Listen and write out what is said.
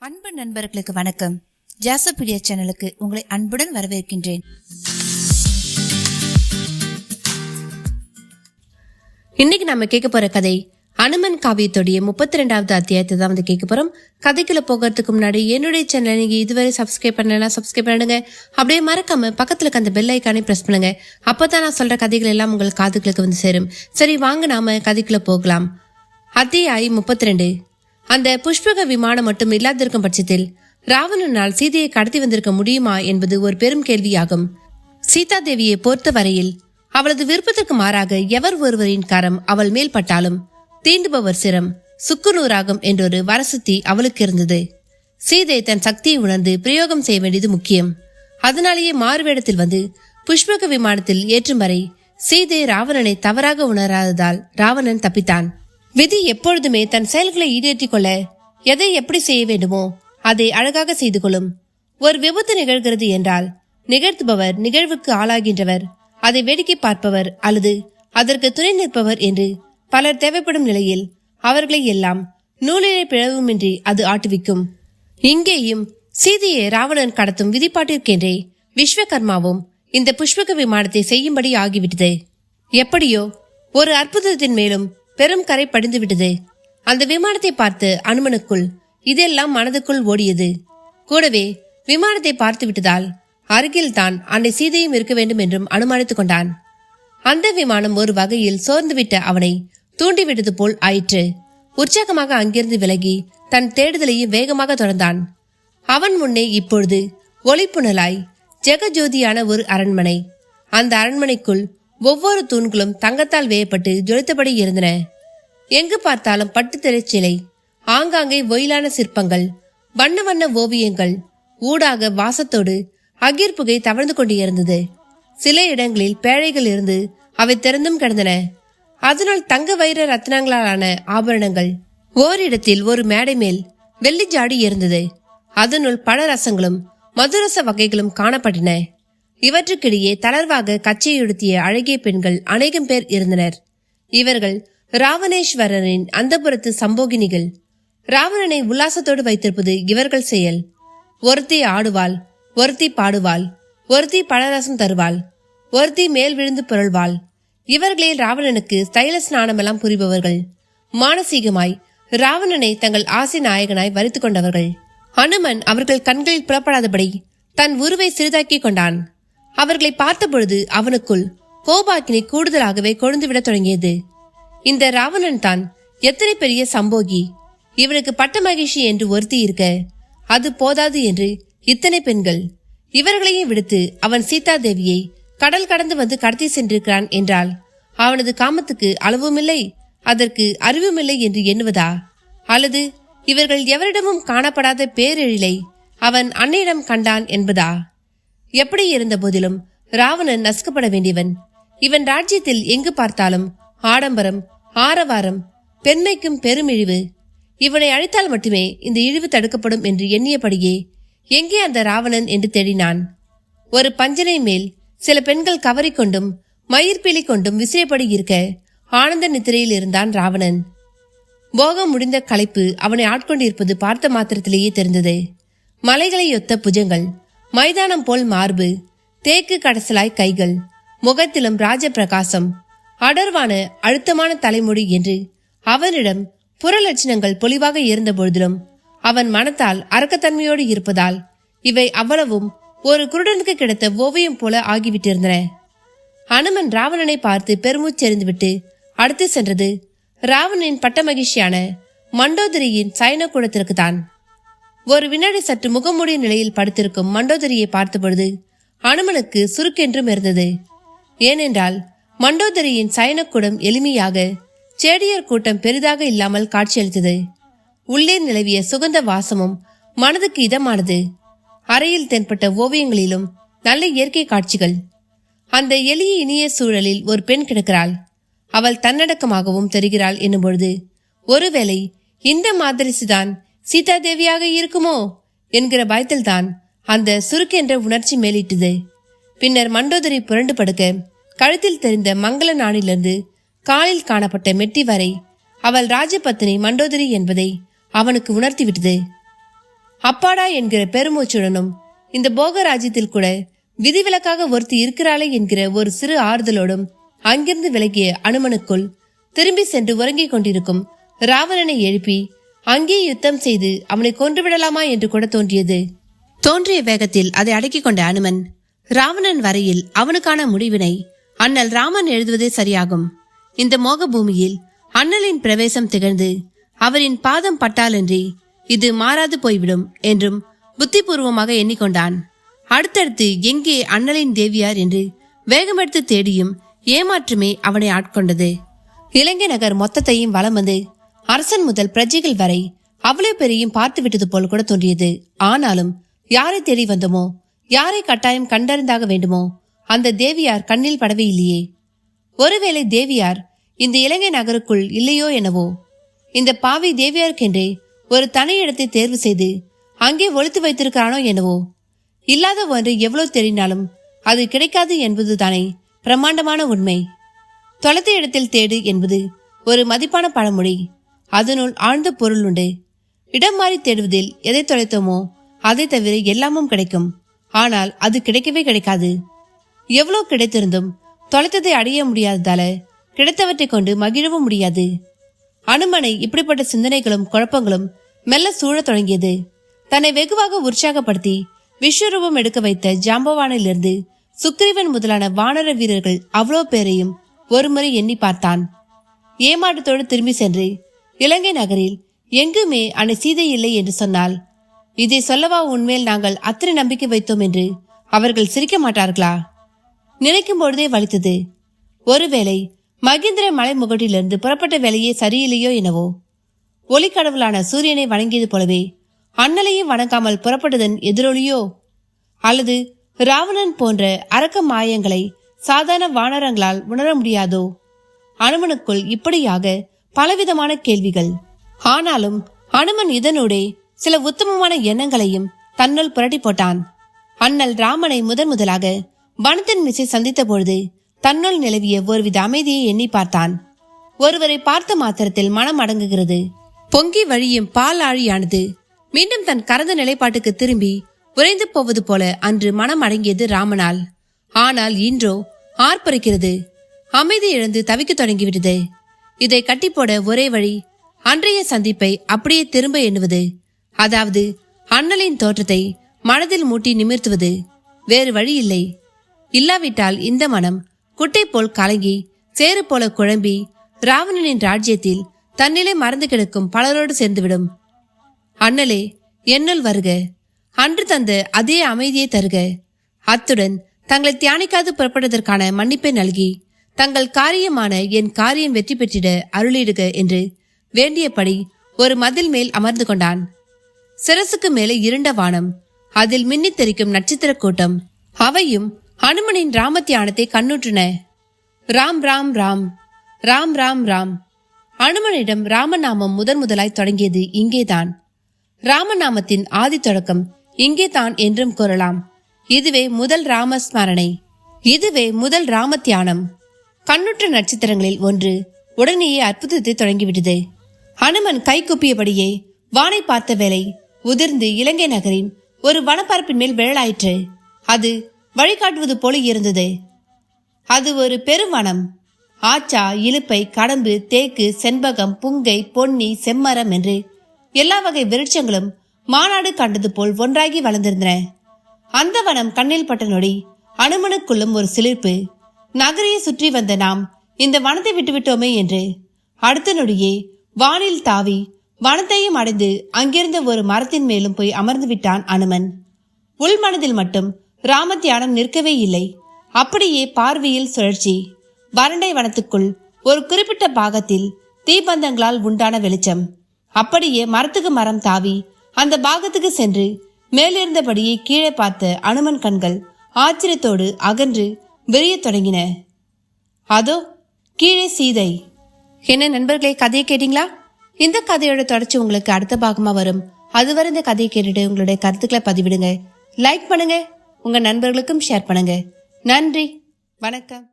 அன்பு நண்பர்களுக்கு வணக்கம். ஜாசோபீடியா சேனலுக்கு உங்களை அன்புடன் வரவேற்கின்றேன். இன்னைக்கு நாம கேட்க போற கதை அனுமன் காவியத்துடைய 32வது அத்தியாயத்தை தான் கேட்க போறோம். கதைக்குள்ள போகிறதுக்கு முன்னாடி என்னுடைய சேனலை நீங்க இதுவரை சப்ஸ்கிரைப் பண்ணலன்னா சப்ஸ்கிரைப் பண்ணுங்க. அப்படியே மறக்காம பக்கத்துல அந்த பெல் ஐக்கானை பிரஸ் பண்ணுங்க. அப்பதான் நான் சொல்ற கதைகள் எல்லாம் உங்கள் காதுகளுக்கு வந்து சேரும். சரி, வாங்க நாம கதைக்குள்ள போகலாம். அத்தியாயம் 32. அந்த புஷ்பக விமானம் மட்டும் இல்லாதிருக்கும் பட்சத்தில் ராவணனால் சீதையை கடத்தி வந்திருக்க முடியுமா என்பது ஒரு பெரும் கேள்வியாகும். சீதா தேவியை பொறுத்த வரையில் அவளது விருப்பத்திற்கு மாறாக எவர் ஒருவரின் கரம் அவள் மேல் பட்டாலும் தீண்டுபவர் சிரம் சுக்குநூறாகும் என்றொரு வரசுத்தி அவளுக்கு இருந்தது. சீதை தன் சக்தியை உணர்ந்து பிரயோகம் செய்ய வேண்டியது முக்கியம். அதனாலேயே மாறுவேடத்தில் வந்து புஷ்பக விமானத்தில் ஏற்றும் வரை சீதை ராவணனை தவறாக உணராததால் ராவணன் தப்பித்தான். விதி எப்பொழுதுமே தன் செயல்களை ஈடேற்றிக் கொள்ள எதை எப்படி செய்ய வேண்டுமோ அதை அழகாக செய்து கொள்ளும். ஒரு விபத்து நிகழ்கிறது என்றால் நிகழ்த்துபவர் நிகழ்வுக்கு ஆளாகின்றவர், அதை வேடிக்கை பார்ப்பவர் அல்லது அதற்கு துணை நிற்பவர் என்று பலர் தேவைப்படும் நிலையில் அவர்களை எல்லாம் நூலினை பிளவுமின்றி அது ஆட்டுவிக்கும். இங்கேயும் சீதையை ராவணன் கடத்தும் விதிப்பாட்டிற்கென்றே விஸ்வகர்மாவும் இந்த புஷ்பக விமானத்தை செய்யும்படி ஆகிவிட்டது. எப்படியோ ஒரு அற்புதத்தின் மேலும் பெரும் கரை படிந்து விட்டது. அந்த விமானத்தை பார்த்து அனுமனுக்குள் இதெல்லாம் மனதுக்குள் ஓடியது. கூடவே விமானத்தை பார்த்து விட்டதால் அருகில் தான் அன்னை சீதையும் இருக்க வேண்டும் என்றும் அனுமானித்துக் கொண்டான். அந்த விமானம் ஒரு வகையில் சோர்ந்துவிட்ட அவனை தூண்டிவிட்டது போல் ஆயிற்று. உற்சாகமாக அங்கிருந்து விலகி தன் தேடுதலையும் வேகமாக தொடர்ந்தான். அவன் முன்னே இப்பொழுது ஒளிப்புணலாய் ஜெகஜோதியான ஒரு அரண்மனை. அந்த அரண்மனைக்குள் ஒவ்வொரு தூண்களும் தங்கத்தால் வேயப்பட்டு ஜொலித்தபடி இருந்தன. எங்கு பார்த்தாலும் பட்டு திரைச்சிலை, ஆங்காங்கே ஒயிலான சிற்பங்கள், வண்ண வண்ண ஓவியங்கள், ஊடாக வாசத்தோடு அகிர் புகை தவழ்ந்து கொண்டு இருந்தது. சில இடங்களில் பேழைகள் இருந்து அவை திறந்தும் கிடந்தன. அதனால் தங்க வைர ரத்னங்களாலான ஆபரணங்கள். ஓரிடத்தில் ஒரு மேடை மேல் வெள்ளி ஜாடி இருந்தது. அதனுள் பல ரசங்களும் மதுரச வகைகளும் காணப்பட்டன. இவற்றுக்கிடையே தளர்வாக கச்சையுடுத்திய அழகிய பெண்கள் அநேகம் பேர் இருந்தனர். இவர்கள் ராவணேஸ்வரரின் அந்தப்புறத்து சம்போகினிகள். ராவணனை உல்லாசத்தோடு வைத்திருப்பது இவர்கள் செயல். ஒருத்தி ஆடுவாள், ஒருத்தி பாடுவாள், ஒருத்தி பழரசம் தருவாள், ஒருத்தி மேல் விழுந்து புரள்வாள். இவர்களே ராவணனுக்கு தைல ஸ்நானமெல்லாம் புரிபவர்கள். மானசீகமாய் ராவணனை தங்கள் ஆசை நாயகனாய் வரித்து கொண்டவர்கள். அனுமன் அவர்கள் கண்களில் புலப்படாதபடி தன் உருவை சிறிதாக்கி கொண்டான். அவர்களை பார்த்த பொழுது அவனுக்குள் கோபாக்கினை கூடுதலாகவே கொழுந்துவிட தொடங்கியது. இந்த ராவணன் தான் எத்தனை பெரிய சம்போகி! இவனுக்கு பட்ட மகிழ்ச்சி என்று ஒருத்தி இருக்க அது போதாது என்று இத்தனை பெண்கள். இவர்களையும் விடுத்து அவன் சீதா தேவியை கடல் கடந்து வந்து கடத்தி சென்றிருக்கிறான் என்றால் அவனது காமத்துக்கு அளவுமில்லை, அதற்கு அறிவுமில்லை என்று எண்ணுவதா? அல்லது இவர்கள் எவரிடமும் காணப்படாத பேரெழிலை அவன் அன்னையிடம் கண்டான் என்பதா? எப்படி இருந்த போதிலும் ராவணன் நசுக்கப்பட வேண்டியவன். இவன் ராஜ்யத்தில் எங்கு பார்த்தாலும் ஆடம்பரம், ஆரவாரம், பெண்மைக்கும் பெருமிழிவு. இவனை அழித்தால் மட்டுமே இந்த இழிவு தடுக்கப்படும் என்று எண்ணியபடியே எங்கே அந்த ராவணன் என்று தேடினான். ஒரு பஞ்சனை மேல் சில பெண்கள் கவரிக்கொண்டும் மயிர்பீலி கொண்டும் விசிறியபடி இருக்க ஆனந்த நித்திரையில் இருந்தான் ராவணன். போகம் முடிந்த களைப்பு அவனை ஆட்கொண்டிருப்பது பார்த்த மாத்திரத்திலேயே தெரிந்தது. மலைகளையொத்த புஜங்கள், மைதானம் போல் மார்பு, தேக்கு கடைசலாய் கைகள், முகத்திலும் ராஜ பிரகாசம், அடர்வான அழுத்தமான தலைமுடி என்று அவனிடம் புறலட்சணங்கள் பொலிவாக இருந்த பொழுதிலும் அவன் மனத்தால் அரக்கத்தன்மையோடு இருப்பதால் இவை அவ்வளவும் ஒரு குருடனுக்கு கிடைத்த ஓவியம் போல ஆகிவிட்டிருந்தன. அனுமன் ராவணனை பார்த்து பெருமூச்செறிந்துவிட்டு அடுத்து சென்றது ராவணனின் பட்ட மகிழ்ச்சியான மண்டோதரியின் சயன கூடத்திற்கு தான். ஒரு வினாடி சற்று முகமூடிய நிலையில் படுத்திருக்கும் மண்டோதரியை பார்த்தபொழுது அனுமனுக்கு சுருக்கென்றும் இருந்தது. ஏனென்றால் மண்டோதரியின் சயனக்கூடம் எளிமையாக, சேடியர் கூட்டம் பெரிதாக இல்லாமல் காட்சியளித்தது. உள்ளே நிலவிய சுகந்த வாசமும் மனதுக்கு இதமானது. அறையில் தென்பட்ட ஓவியங்களிலும் நல்ல இயற்கை காட்சிகள். அந்த எளிய இனிய சூழலில் ஒரு பெண் கிடக்கிறாள். அவள் தன்னடக்கமாகவும் தெரிகிறாள் என்னும் பொழுது ஒருவேளை இந்த மாதிரிசுதான் சீதா தேவியாக இருக்குமோ என்கிற பயத்தில்தான் அந்த சுருக்கென்ற உணர்ச்சி மேலிட்டது. பின்னர் மண்டோதரி புரண்டு படுக்க கழுத்தில் தெரிந்த மங்கள நாணிலிருந்து காலில் காணப்பட்ட மெட்டி வரை அவள் ராஜபத்தினி மண்டோதரி என்பதை அவனுக்கு உணர்த்திவிட்டது. அப்பாடா என்கிற பெருமூச்சுடனும் இந்த போக ராஜ்யத்தில் கூட விதிவிலக்காக ஒருத்தி இருக்கிறாளே என்கிற ஒரு சிறு ஆறுதலோடும் அங்கிருந்து விலகிய அனுமனுக்குள் திரும்பி சென்று உறங்கிக் கொண்டிருக்கும் ராவணனை எழுப்பி அங்கே யுத்தம் செய்து அவனை கொன்றுவிடலாமா என்று கூட தோன்றிய வேகத்தில் அதை அடக்கிக் கொண்ட அனுமன் ராவணன் வரையில் அவனுக்கான முடிவினை அண்ணல் ராமன் எழுதுவதே சரியாகும். இந்த மோக பூமியில் அண்ணலின் பிரவேசம் திகழ்ந்து அவரின் பாதம் பட்டாலன்றி இது மாறாது போய்விடும் என்றும் புத்திபூர்வமாக எண்ணிக்கொண்டான். அடுத்தடுத்து எங்கே அண்ணலின் தேவியார் என்று வேகமெடுத்து தேடியும் ஏமாற்றமே அவனை ஆட்கொண்டது. இலங்கை நகர் மொத்தத்தையும் வலம் வந்து அரசன் முதல் பிரஜைகள் வரை அவ்வளவு பெரியும் பார்த்து விட்டது போல் கூட தோன்றியது. ஆனாலும் யாரை தேடி வந்தோமோ, யாரை கட்டாயம் கண்டறிந்தாக வேண்டுமோ அந்த தேவியார் கண்ணில் படவே இல்லையே. ஒருவேளை தேவியார் இந்த இலங்கை நகருக்குள் இல்லையோ என்னவோ. இந்த பாவி தேவியாருக்கென்றே ஒரு தனி இடத்தை தேர்வு செய்து அங்கே ஒளித்து வைத்திருக்கிறானோ என்னவோ. இல்லாத ஒன்று எவ்வளவு தேடினாலும் அது கிடைக்காது என்பது தானே பிரம்மாண்டமான உண்மை. தொலைத்த இடத்தில் தேடு என்பது ஒரு மதிப்பான பழமொழி. அதனுள் ஆழ்ந்த பொருள் உண்டு. இடம் மாறி தேடுவதில் எதை தொலைத்தோமோ அதை தவிர எல்லாமும் கிடைக்கும். ஆனால் அது கிடைக்கவே கிடைக்காது. எவ்வளவு கிடைத்திருந்தும் தொலைத்ததை அடைய முடியாததால கிடைத்தவற்றை கொண்டு மகிழவும் முடியாது. அனுமனை இப்படிப்பட்ட சிந்தனைகளும் குழப்பங்களும் மெல்ல சூழத் தொடங்கியது. தன்னை வெகுவாக உற்சாகப்படுத்தி விஸ்வரூபம் எடுக்க வைத்த ஜாம்பவானிலிருந்து சுக்ரீவன் முதலான வானர வீரர்கள் அவ்வளோ பேரையும் ஒருமுறை எண்ணி பார்த்தான். ஏமாற்றத்தோடு திரும்பி சென்று இலங்கை நகரில் எங்குமே அன்னை சீதை இல்லை என்று சொன்னால், இதை சொல்லவா உன்மேல் நாங்கள் அத்தனை நம்பிக்கை வைத்தோம் என்று அவர்கள் சிரிக்க மாட்டார்களா? நினைக்கும் பொழுதே வலித்தது. ஒருவேளை மகேந்திர மலை முகட்டிலிருந்து புறப்பட்ட வேலையே சரியில்லையோ என்னவோ. ஒளிக்கடவுளான சூரியனை வணங்கியது போலவே அண்ணலையும் வணங்காமல் புறப்பட்டதன் எதிரொலியோ? அல்லது ராவணன் போன்ற அரக்க மாயங்களை சாதாரண வானரங்களால் உணர முடியாதோ? அனுமனுக்குள் இப்படியாக பலவிதமான கேள்விகள். ஆனாலும் அனுமன் இதனூடே சில உத்தமமான எண்ணங்களையும் தன்னுள் புரட்டி போட்டான். அண்ணல் ராமனை முதலாக வனத்தின் மிசை சந்தித்த பொழுது தன்னுள் நிலவிய ஒருவித அமைதியை எண்ணி பார்த்தான். ஒருவரை பார்த்த மாத்திரத்தில் மனம் அடங்குகிறது. பொங்கி வழியும் பால் ஆழியானது மீண்டும் தன் கறந்த நிலைப்பாட்டுக்கு திரும்பி உறைந்து போவது போல அன்று மனம் அடங்கியது ராமனால். ஆனால் இன்றோ ஆர்ப்பரிக்கிறது. அமைதி இழந்து தவிக்க தொடங்கிவிட்டது. இதை கட்டி போட ஒரே வழி அன்றைய சந்திப்பை அப்படியே திரும்ப எண்ணுவது. அதாவது அண்ணலின் தோற்றத்தை மனதில் மூட்டி நிமிர்த்துவது. வேறு வழி இல்லை. இல்லாவிட்டால் இந்த மனம் குட்டை போல் கலங்கி சேறு போல குழம்பி ராவணனின் ராஜ்யத்தில் தன்னிலை மறந்து கிடக்கும் பலரோடு சேர்ந்துவிடும். அண்ணலே, என்னுள் வருக. அன்று தந்த அதே அமைதியை தருக. அத்துடன் தங்களை தியானிக்காது புறப்படுவதற்கான மன்னிப்பை நல்கி தங்கள் காரியமான என் காரியம் வெற்றி பெற்றிட அருளிடுக என்று வேண்டியபடி ஒரு மதில் மேல் அமர்ந்து கொண்டான். சிரசுக்கு மேலே இருண்ட வானம், அதில் மின்னித் தெரிக்கும் நட்சத்திர கூட்டம், அவையும் அனுமனின் ராம தியானத்தை கண்ணுற்றன. ராம் ராம் ராம் ராம் ராம் ராம். அனுமனிடம் ராமநாமம் முதலாய் தொடங்கியது இங்கேதான். ராமநாமத்தின் ஆதி தொடக்கம் இங்கே தான் என்றும் கூறலாம். இதுவே முதல் ராமஸ்மரணை. இதுவே முதல் ராம தியானம். கண்ணுற்ற நட்சத்திரங்களில் ஒன்று உடனேயே அற்புதத்தை தொடங்கிவிட்டது. அனுமன் கை குப்பியபடியே வானை பார்த்த வேளை உதிர்ந்து இலங்கை நகரின் ஒரு வனப்பரப்பின் மேல் விழலாயிற்று. அது வழிகாட்டுவது போல இருந்தது. அது ஒரு பெருவனம். ஆச்சா, இலுப்பை, கடம்பு, தேக்கு, செண்பகம், புங்கை, பொன்னி, செம்மரம் என்று எல்லா வகை விருட்சங்களும் மாநாடு கண்டது போல் ஒன்றாகி வளர்ந்திருந்தன. அந்த வனம் கண்ணில் பட்ட நொடி அனுமனுக்குள்ளும் ஒரு சிலிர்ப்பு. நகரையை சுற்றி வந்த நாம் இந்த வனத்தை விட்டுவிட்டோமே என்று. அடுத்த நொடியே வானில் தாவி வனத்தையும் அடைந்து அங்கிருந்த ஒரு மரத்தின் மேலும் போய் அமர்ந்து விட்டான் அனுமன். உள்மனதில் மட்டும் ராம தியானம் நிற்கவே இல்லை. அப்படியே பார்வையில் சுழற்சி. வறண்டை வனத்துக்குள் ஒரு குறிப்பிட்ட பாகத்தில் தீபந்தங்களால் உண்டான வெளிச்சம். அப்படியே மரத்துக்கு மரம் தாவி அந்த பாகத்துக்கு சென்று மேலிருந்தபடியே கீழே பார்த்த அனுமன் கண்கள் ஆச்சரியத்தோடு அகன்று விரிய தொடங்கின. அதோ கீழே சீதை. என்ன நண்பர்களே, கதையை கேட்டீங்களா? இந்த கதையோட தொடர்ச்சி உங்களுக்கு அடுத்த பாகமா வரும். அதுவரை இந்த கதையை கேட்டுட்டு உங்களுடைய கருத்துக்களை பதிவிடுங்க. லைக் பண்ணுங்க. உங்க நண்பர்களுக்கும் ஷேர் பண்ணுங்க. நன்றி, வணக்கம்.